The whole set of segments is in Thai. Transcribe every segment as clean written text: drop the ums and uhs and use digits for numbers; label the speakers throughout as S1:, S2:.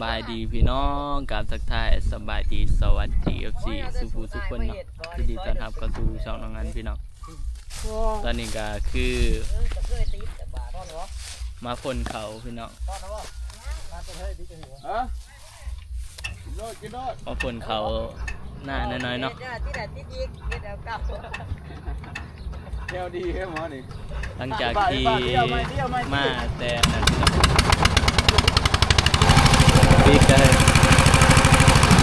S1: บายดีพี่น้องกับทักทายสบายดีสวัสดีFCสุภูทุกคนเนาะยินดีต้อนรับเข้าสู่ช่องน้องงานพี่น้องตอนนี้ก็คือมาพ่นเขาพี่น้องมาพ่นเขาหน้าน้อยๆเนาะหลังจากที่มาแต่นั้นพี่ก็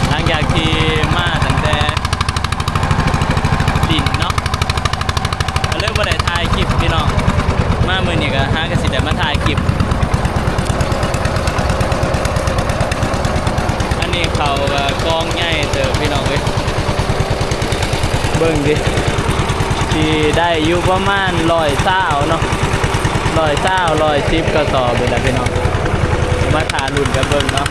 S1: หลังจากที่มาตั้งแต่ดินเนาะก็เริ่มมาได้ถ่ายคลิปพี่น้องมาเมื่อนี้ก็หากระสิได้มาถ่ายคลิปอันนี้เขาก็กองใหญ่เจอพี่น้องเอ้ยเบิ่งดิที่ได้อยู่ประมาณ120เนาะ110กระสอบเลยแหละพี่น้องมาถ่ายรุ่นกันเบิ่งเนาะ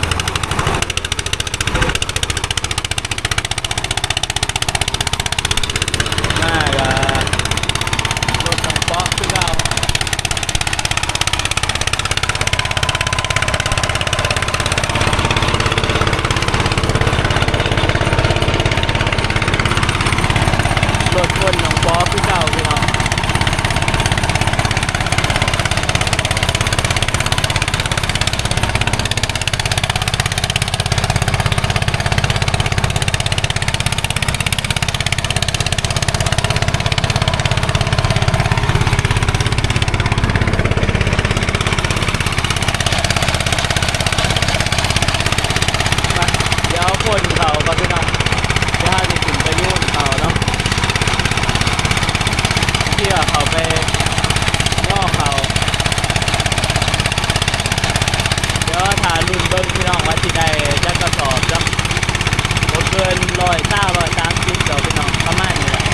S1: รถคนน้องป๊อคือเก่าพี่น้องเดี๋ยวคนเขาก็พี่น้องเดี๋ยวจะถึงไปยุ่นเขาเนาะเที่ยวเขาไปย่อเขาเดี๋ยวถ่ายรุ่นเบิ้งพี่น้องว่าที่ใดจะกระสอบจ้ะบ่เกิน130เดี๋ยวพี่น้องประมาณนี้แหละ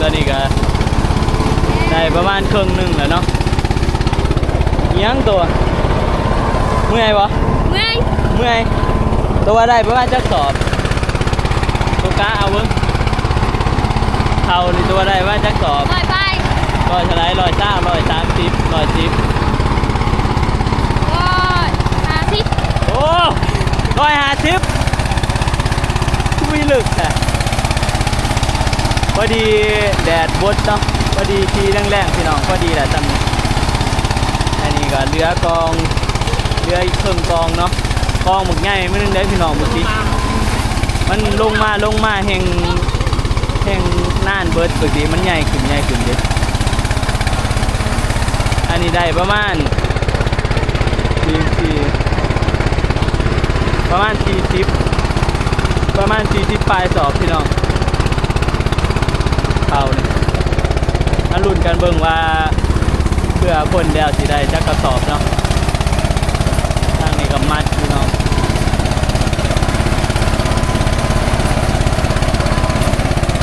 S1: ตอนนี้ก็ได้ประมาณครึ่งหนึ่งแล้วเนาะยังตัวเมื่อยวะเมื่อยตัวได้ประมาณจักสอบตัวก้าเอาเบิ้งเท่านี่ตัวได้ประมาณจักสอบ100เท่าไร130 130โอ้150คุยลึกแต่พอดีแดดบดเนาะพอดีทีแรงๆพี่น้องพอดีแหละจังอันนี้ก็เรือกองเรืออีกครึ่งกองเนาะกองหมกใหญ่ไม่นึงได้พี่น้องเมื่อกี้มันลงมาแห่งน่านเบิร์ดปกติมันใหญ่ขึ้นเด็ดอันนี้ได้ประมาณ40ปลายสอบพี่น้องเขาเนี่ย มาลุ้นกันเบิ่งว่าเพื่อคนเดียวสิได้จักกระสอบเนาะทางนี้ก็มัดพี่น้อง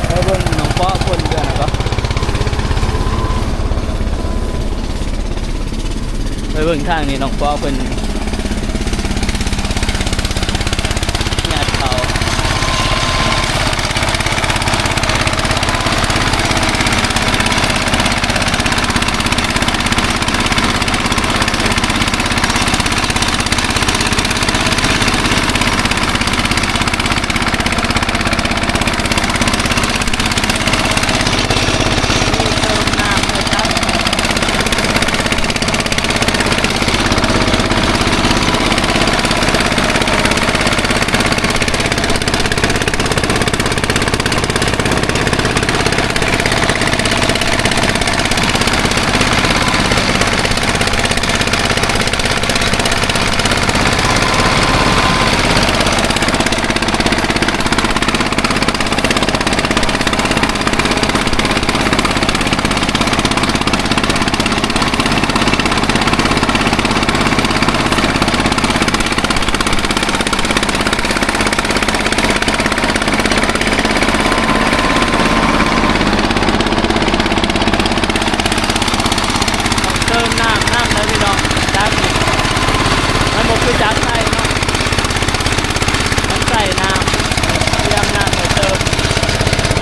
S1: ไปเบิ่งน้องป๊อคนเดียวนะก็ไปเบิ่งทางนี้น้องป๊อเพิ่นญาติเขาเติมน้ำเลยพี่น้องจักนี่มันบอกคือจักใส่เนาะมันใส่น้ำเตรียมน้ำไปเติม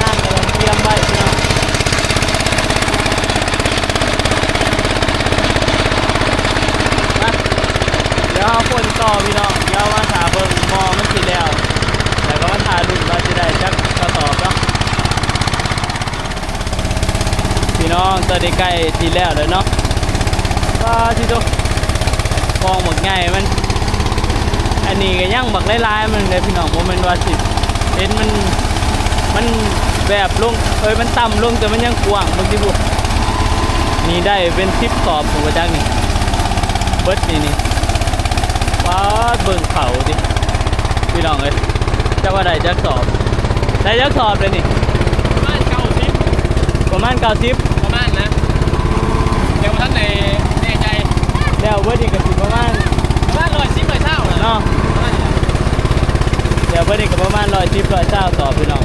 S1: น้ำกำลังเตรียมไว้พี่น้องนะเดี๋ยวเอาคนต่อพี่น้องเดี๋ยวมาถาเบิ่งหม้อมันสิแล้วแต่ก็มาถารุ่นว่าจะได้จักกระสอบเนาะพี่น้องตอนนี้ใกล้ทีแล้วเลยเนาะก็ที่ตัวกองหมดง่ายมันอันนี้ก็ยังบักลายๆมันเลยพี่น้องโมเมนต์ว่าสิเห็นมันแบบลงมันต่ำลงแต่มันยังกว้างบางทีบุนี่ได้เป็น10 สอบผมว่าจังนี่เบิดนี่ว้าเบิ่งเขาดิพี่น้องเลยจะว่าได้จักสอบได้จักสอบเลยนี่
S2: ประมาณ90
S1: ประมาณ
S2: ประมาณนะเดี๋ยวท่านในใจ
S1: แล้วเบิดนี่ก็สิประมาณ
S2: 110 120
S1: เนาะเดี๋ยวเบิดนี่ก็ประมาณ110 120สอบพี่น้อง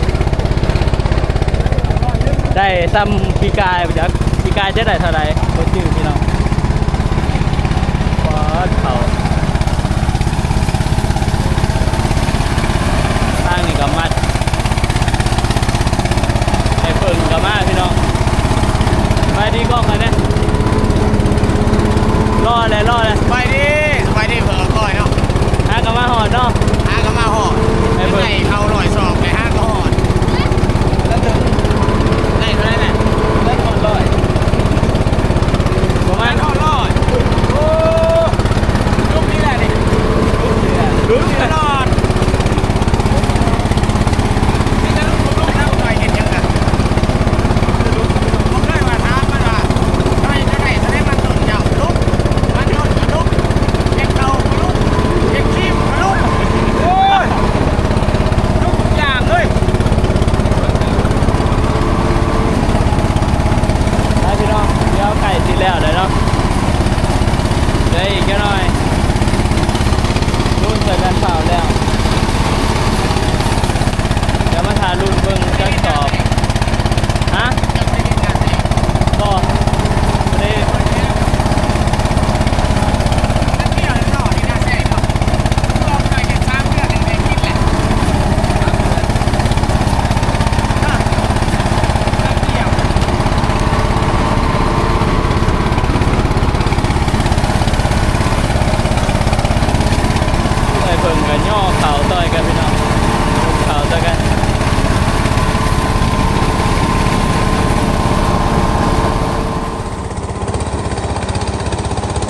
S1: ได้ซ้ำปีกายไปจักปีกายจะได้เท่าไหร่บ่ชื่อพี่น้องว้าเขาทางนี้ก็มัดไอ้เพิ่งก็มาพี่น้องมาดีกล้องกันเนี่ยรอเลย
S2: ไปดิเผื่อก่อยเนาะ
S1: หาก็มาหอดเนาะ
S2: หาก็มาหอดไม่ใช่เขา100 สอบไปหาก็หอดแล้วถึงได้เท่าไหร่เนี่ย
S1: ได้หอดประมาณ
S2: 100โอ้ลูกนี้แหละดิลูกนี้ตลอดนี่จะลูกแล้วก่อยเห็นยังไงผมได้มาถามมันว่าได้มันต้นเจ้าลูกมันต้นลูกเด็กเก่าลูกเด็กขี้ลูกโอ้ยลูกอย่างเลย
S1: ไปพี่น้องเดี๋ยวไก่สิแล้วเลยเนาะเดี๋ยวอีกแค่หน่อยรุ่นเสร็จกันเปล่าแล้วเดี๋ยวมาทารุ่นเบิ่งจักสอบฮะก็ไม่ได้ไปเบิ่งกันย่อเขาต่อยกันพี่น้องเขาต่อยกัน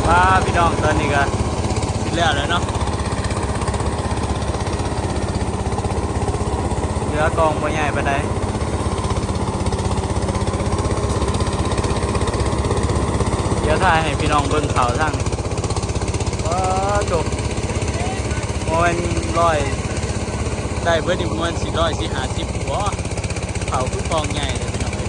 S1: มาพี่น้องตอนนี้ก็สิแล้วเลยเนาะเหลือกองบ่ใหญ่ปานใดเดี๋ยวถ่ายให้พี่น้องเบิ่งเขาทางนี้ว้าจบโมเมนร้อยได้เบิดอีกประมาณ450บ่เขาคือกองใหญ่เลยพี่น้องเอ้ย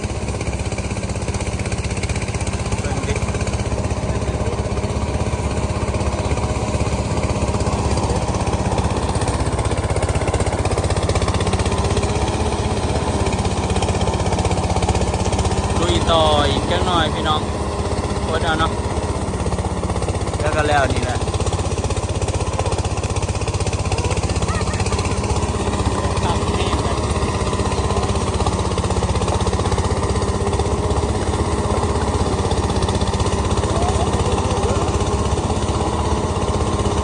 S1: อีกจังหน่อยพี่น้องโคตรเอาเนาะแล้วก็แล้วนี่แหละ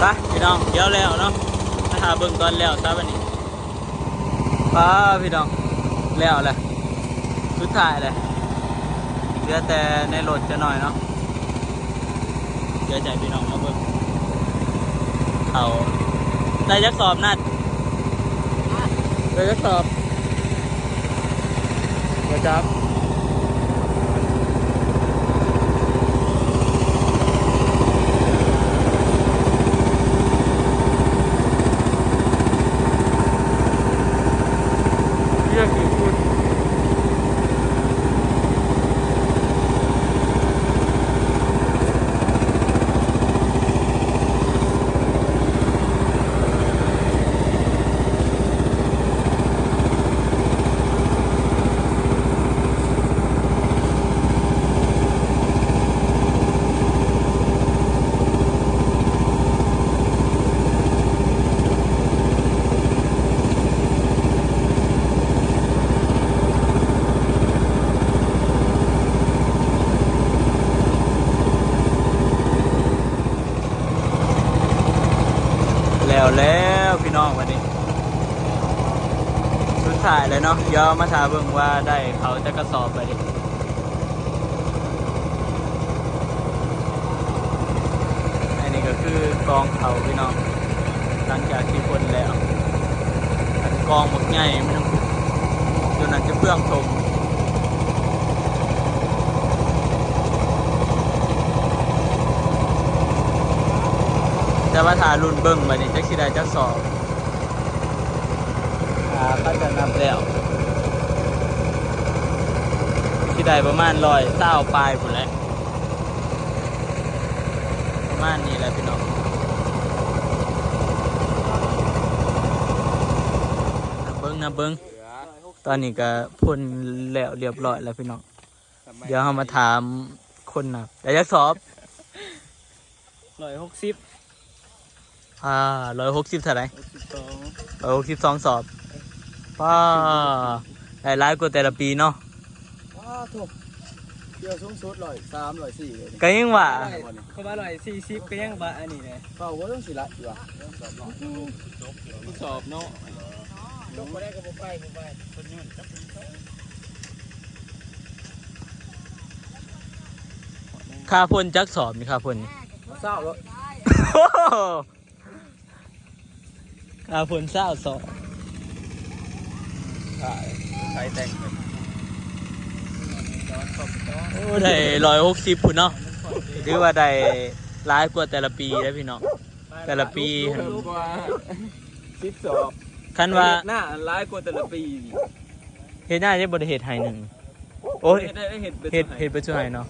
S1: ไปพี่น้องเดี๋ยวแล้วเนาะมาหาเบิ่งตอนแล้วซะวันนี้ป้าพี่น้องแล้วแหละสุดท้ายเลยเหลือแต่ในรถจะหน่อยเนาะเดี๋ยวใจพี่น้องมาเบิ่งเอาได้ยักสอบนัดได้ยักสอบกระจับเรียกกี่คุณแล้วพี่น้องวันนี้สุดท้ายเลยเนาะเดี๋ยวมาถามเบิ่งว่าได้เขาจะกระสอบไปดิอันนี้ก็คือกองเขาพี่น้องหลังจากที่พ่นแล้วอันกองหมดใหญ่ไม่ต้องจนนั้นจะเพื่องชมแต่ว่าถ้ารุ่นเบิ้งมานี่จักสิได้จักสอบก็จะนำแล้วสิได้ประมาณ120ปลายพุ่นแหละประมาณนี้แหละพี่น้องนะเบิ้งตอนนี้ก็พ่นแล้วเรียบร้อยแล้วพี่น้องเดี๋ยวเรามาถามคนนะได้จักสอบ
S2: 160
S1: 160เท่าไหร่162สอบป้าได้หลายกว่าแต่ละปีเนาะ
S2: ถูกเดียวสูงสุด103 104เลย
S1: ก็ยังว่า
S2: เขาว่า140ก็ยังว่าอันนี้เลยเฝ้าว่าต้องสิละอยู่อ่ะสอบเนาะจบบ่ได้ก็บ่ไปคนนี้จับ
S1: ค่าพ่นจักสอบนี่ค่าพ่น
S2: เศร้าแล้ว
S1: ค่าพ่น20สอบ
S2: ใช้แต่ง
S1: โอ้ได้160พุ่นเนาะถือว่าได้หลายกว่าแต่ละปีแล้วพี่น้องแต่ละปี
S2: 10สอบ
S1: คันว่า
S2: หน้าหลายกว่าแต่ละปี
S1: เฮ็ดหน้าได้บ่ได้เฮ็ดให้หนึ่งโอ้ย
S2: เฮ็ด
S1: ไปช่วยเนาะ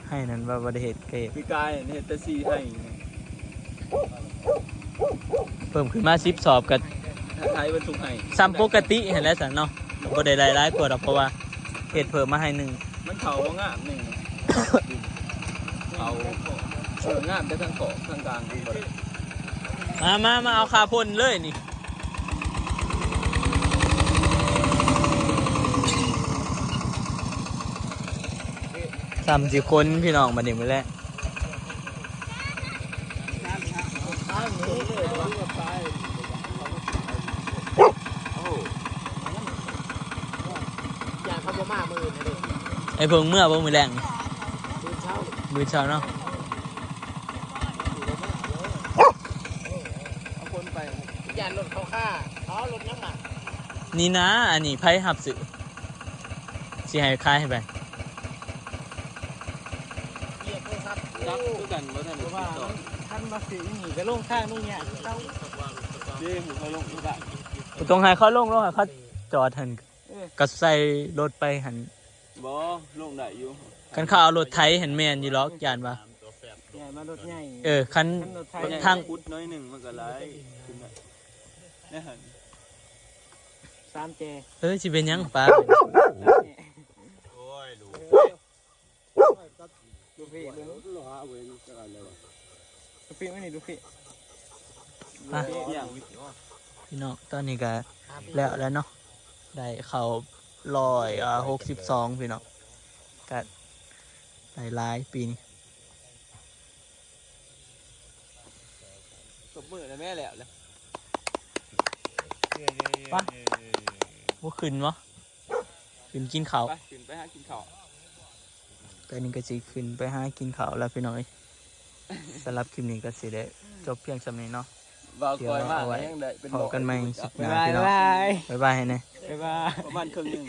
S1: ให้นั้นว่าบ่ได้เฮ็ดก็เฮ็ด
S2: พี่กายเฮ็ดแต่4ให้
S1: เพิ่มขึ้นมา10สอบก็
S2: ไทยบรรทุกให้
S1: ซ้ำปกติเห็นแล้วซั่นเนาะบ่ได้หลายกว่าดอกเพราะว่าเฮ็ดเพิ่มมาให้หนึ่ง
S2: มันเขาบ่งามนี่เขางามแต่ทั้งขอบทั้งกลาง
S1: มาเอาค่าพ่นเลยนี่30คนพี่น้องมานี่มื้อแรกไอ้เพิ่งเมื่อบ่มื้อแรงมื้อเช้าเนาะ
S2: เอาคนไปย่านรถเขาฆ่าเขารถยังหนัก
S1: นี่นะอันนี้ไผหับซื้อสิให้ขายให้ไป
S2: รับคือกันบ่ทันว่าท่านมาสิหนีก็ลงข้างนู่นเนี่ยเจ้าเด้หมู่เขาลงได้
S1: ตรงให้เขาลงให้เขาจอดหั่นก็ใส่รถไปหั่น
S2: บ่ลงได้อยู่
S1: คันเขาเอารถไถหั่นแม่นอยู่หรอกย่านว่า
S2: ใหญ่มารถใหญ่
S1: คันทาง
S2: พุดน้อยนึงมันก็หลายขึ้นได้หั่น3เจ
S1: สิเป็นหยังป้า
S2: โอ้ยดู ดูพี่ดูพี่ไม่นี่ดูพี่
S1: ไปพี่น้องตอนนี้ก็แล้วเนาะได้เข้า162พี่น้องก็ได้หลายปีนี้
S2: ตบมือเลยแม่แล้วเลย
S1: ปะว่าขึ้นวะขึ้นกินข้าว
S2: ไปขึ้นไปหากินข้าว
S1: ตอนนี้ก็สิขึ้นไปหากินข้าวแล้วพี่น้อยสำหรับคลิปนี้ก็สิได้จบเพียงสำนี้เนาะ
S2: บ่าวคอยมากยังได้เป็น
S1: พอกันใหม่สิบหน้า
S2: บ๊าย
S1: พี่น้อง
S2: บาย
S1: บ๊ายบายให้แน่
S2: บ๊ายบายประมาณครึ่งนึง